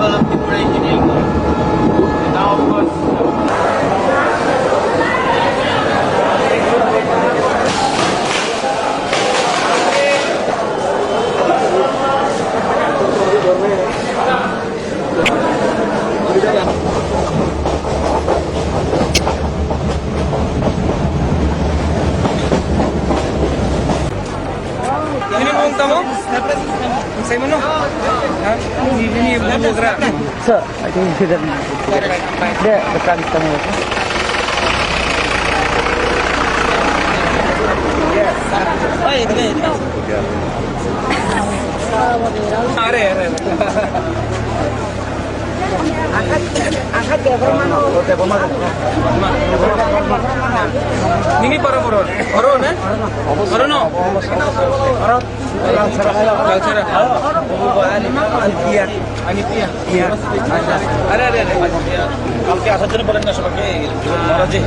develop the brain in England. And now, of course, Sino po ang tamo? Say mo no? Ha? Ini bubugra. Sir, I think that the car is coming over. Are. Angkat ya, Permano. Ini para Oron. Oron eh? Oron no? Oron. Kalsara. Anipia. Iya. Ada. आपके आसचन पलटना सबके महाराज जी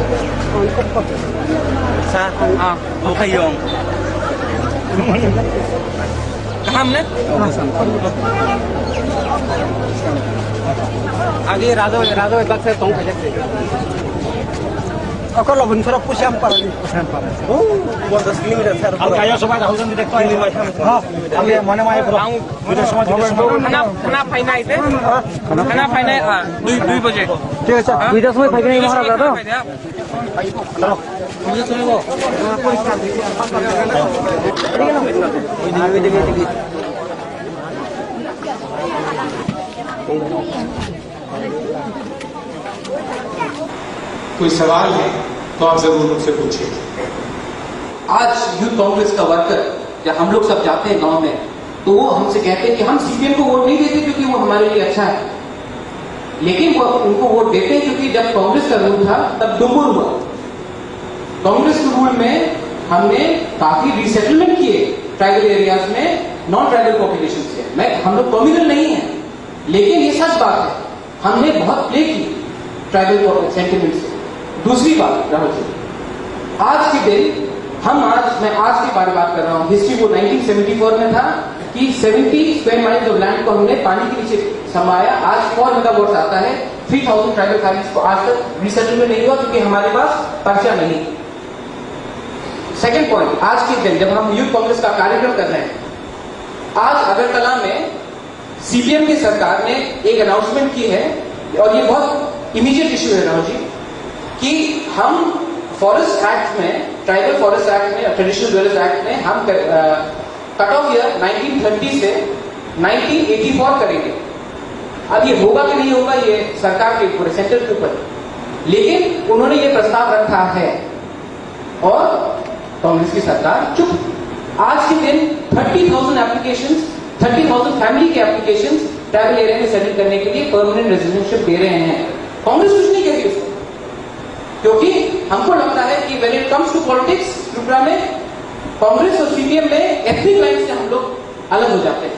Sa? Ah, okay yung. Kaham na? आगे राजो एक बात से तो अकल भुनसर पुश्याम पारा ओ 10 किलोमीटर सर अब कायो सभा थाउजंड डिटेक्ट किलो हां अब मने माय Ang खाना फाइना इते? खाना फाइना 2 बजे. ठीक है सर 2 समय फाइना नहीं मारा था तो चलो मुझे सुनो कोई सवाल है तो आप जरूर मुझसे पूछिए। आज यूथ कांग्रेस का वर्कर या हम लोग सब जाते हैं गांव में तो वो हमसे कहते हैं कि हम सीपीएम को वोट नहीं देते क्योंकि वो हमारे लिए अच्छा है, लेकिन वो उनको वोट देते हैं क्योंकि जब कांग्रेस का रूल था तब डुम्बुर हुआ। कांग्रेस के रूल में हमने काफी रिसेटलमेंट किए ट्राइबल एरियाज में, नॉन ट्राइबल पॉपुलेशन से। हम लोग कम्युनल नहीं है, लेकिन ये सच बात है, हमने बहुत प्ले की ट्राइबल सेंटिमेंट से। दूसरी बात राहुल जी, आज के दिन मैं आज के बारे में बात कर रहा हूं। हिस्ट्री वो 1974 में था कि 70 स्क्वायर माइल्स ऑफ लैंड को हमने पानी के नीचे समाया। आज 4 मेगावाट आता है। 3000 ट्राइबल फैमिलीज को आज तक रिसेटलमेंट नहीं हुआ क्योंकि हमारे पास पर्चा नहीं। सेकेंड पॉइंट, आज के दिन जब हम यूथ कांग्रेस का कार्यक्रम कर रहे हैं, आज अगरतला में सीपीएम की सरकार ने एक अनाउंसमेंट की है और ये बहुत इमीडिएट इश्यू है राहुल जी, कि हम फॉरेस्ट एक्ट में, ट्राइबल फॉरेस्ट एक्ट में, ट्रेडिशनल ड्वेलर्स एक्ट में हम कट ऑफ ईयर 1930 से 1984 करेंगे। अब ये होगा कि नहीं होगा ये सरकार के ऊपर, सेंटर के ऊपर, लेकिन उन्होंने ये प्रस्ताव रखा है और कांग्रेस की सरकार चुप। आज के दिन 30,000 एप्लीकेशंस, 30,000 फैमिली के एप्लीकेशंस ट्राइबल एरिया में सेटल करने के लिए परमानेंट रेजिडेंशियल दे रहे हैं। कांग्रेस कुछ नहीं कहती उसको, क्योंकि हमको लगता है कि when it comes to politics Tripura में कांग्रेस और सीपीएम में एथनिक लाइन से हम लोग अलग हो जाते हैं।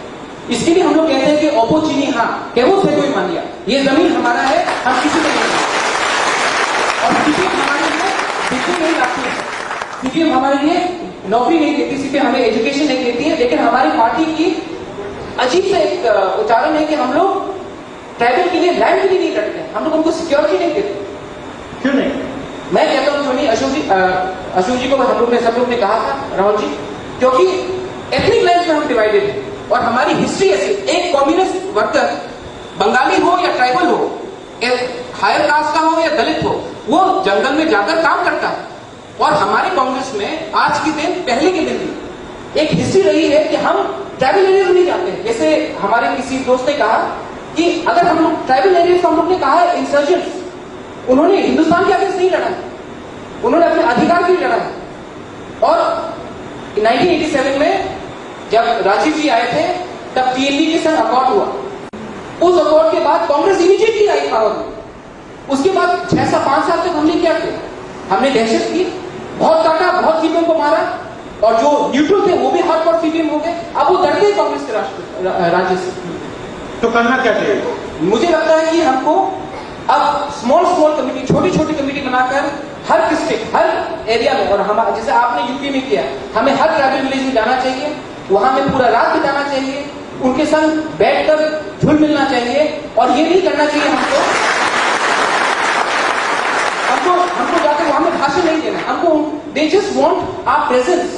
इसके लिए हम लोग कहते हैं कि ओपोचिनी हाँ केवल से कोई मान लिया, ये जमीन हमारा है, हम किसी को नहीं। और सीपीएम हमारे लिए बिल्कुल नहीं लाती है, सीपीएम हमारे लिए नौकरी नहीं देती, सीपीएम हमें एजुकेशन नहीं देती है, लेकिन हमारी पार्टी की अजीब सा एक उच्चारण है कि हम लोग ट्राइबल के लिए लैंड के लिए नहीं लड़ते, हम लोग उनको सिक्योरिटी नहीं देते। क्यों नहीं? मैं कहता हूं क्यों नहीं, अशोक जी को हम लोग ने सब लोग ने कहा था राहुल जी, क्योंकि एथनिक लाइन्स में हम डिवाइडेड है और हमारी हिस्ट्री ऐसी, एक कम्युनिस्ट वर्कर बंगाली हो या ट्राइबल हो, हायर कास्ट का हो या दलित हो, वो जंगल में जाकर काम करता है। और हमारे कांग्रेस में आज के दिन, पहले के दिन भी एक हिस्ट्री रही है कि हम ट्राइबल एरिया में नहीं जाते। जैसे हमारे किसी दोस्त ने कहा कि अगर हम लोग ट्राइबल एरिया को हम लोग ने कहा है इंसर्जेंट्स, उन्होंने हिंदुस्तान के अगेंस्ट नहीं लड़ा है, उन्होंने अपने अधिकार के लिए लड़ा है। और 1987 में जब राजीव जी आए थे तब पीएनबी के साथ अकॉर्ड हुआ। उस अकॉर्ड के बाद कांग्रेस इमीडिएटली आई पावर में। उसके बाद 5 साल तक हमने क्या किया? हमने दहशत की, बहुत काटा, बहुत सीपीएम को मारा, और जो न्यूट्रल थे वो भी हार्डकोर सीपीएम हो गए। अब वो डरते हैं कांग्रेस के राज्य से। तो करना क्या चाहिए? मुझे लगता है कि हमको अब स्मॉल कमेटी, छोटी कमेटी बनाकर हर डिस्ट्रिक्ट, हर एरिया में, और हम जैसे आपने यूपी में किया, हमें हर ट्राइबल विलेज में जाना चाहिए, वहां में पूरा रात बिताना चाहिए, उनके संग बैठकर झुल मिलना चाहिए और ये नहीं करना चाहिए हमको जाकर वहां में भाषण नहीं देना हमको। They just want our presence.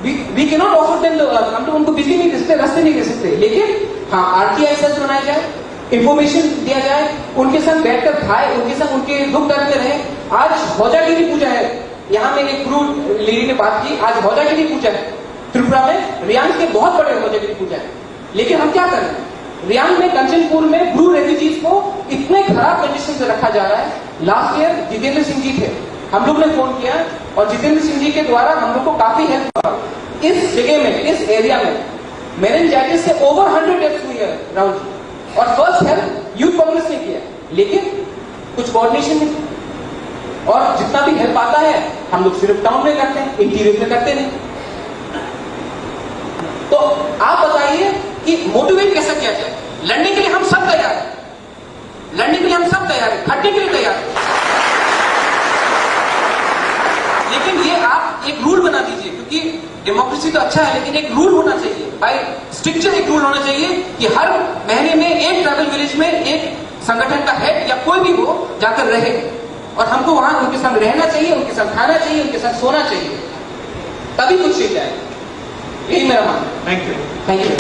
We can not offer them हम तो उनको बिजली नहीं दे सकते, रास्ते नहीं दे सकते, लेकिन हाँ आरटीआई सेल्स बनाया जाए, इंफॉर्मेशन दिया जाए, उनके साथ बैठकर खाए, उनके साथ उनके दुख दर्द में रहे। आज हौजागिरी पूजा है, यहाँ में एक क्रू लेडी ने बात की, आज हौजागिरी पूजा है त्रिपुरा में, रियांग के बहुत बड़े हौजागिरी पूजा है। लेकिन हम क्या कर रहे हैं, रियांग में कंचनपुर में ब्रू रेफ्यूजीज को इतने खराब कंडीशन से रखा जा रहा है। लास्ट ईयर जितेंद्र सिंह जी थे, हम लोग ने फोन किया और जितेंद्र सिंह जी के द्वारा हम लोग को काफी हेल्प हुआ। इस जगह में, इस एरिया में मेनिंजाइटिस से ओवर 100 डेथ्स हुई है राहुल जी, और फर्स्ट हेल्प यूथ कांग्रेस ने किया, लेकिन कुछ कोऑर्डिनेशन नहीं। और जितना भी हेल्प आता है हम लोग सिर्फ टाउन में करते हैं, इंटीरियर में करते नहीं। तो आप बताइए कि मोटिवेट कैसे किया जाए। लड़ने के लिए हम सब तैयार हैं, लड़ने के लिए हम सब तैयार हैं, हटने के लिए तैयार हैं, लेकिन ये आप एक रूल बना दीजिए, क्योंकि डेमोक्रेसी तो अच्छा है, लेकिन एक रूल होना चाहिए, बाय स्ट्रिक्चर एक रूल होना चाहिए कि हर महीने में एक ट्राइबल विलेज में एक संगठन का हेड या कोई भी हो जाकर रहे, और हमको वहां उनके साथ रहना चाहिए, उनके साथ खाना चाहिए, उनके साथ सोना चाहिए, तभी कुछ चीज आएगा। यही मेरा मानना है। Thank you. Thank you.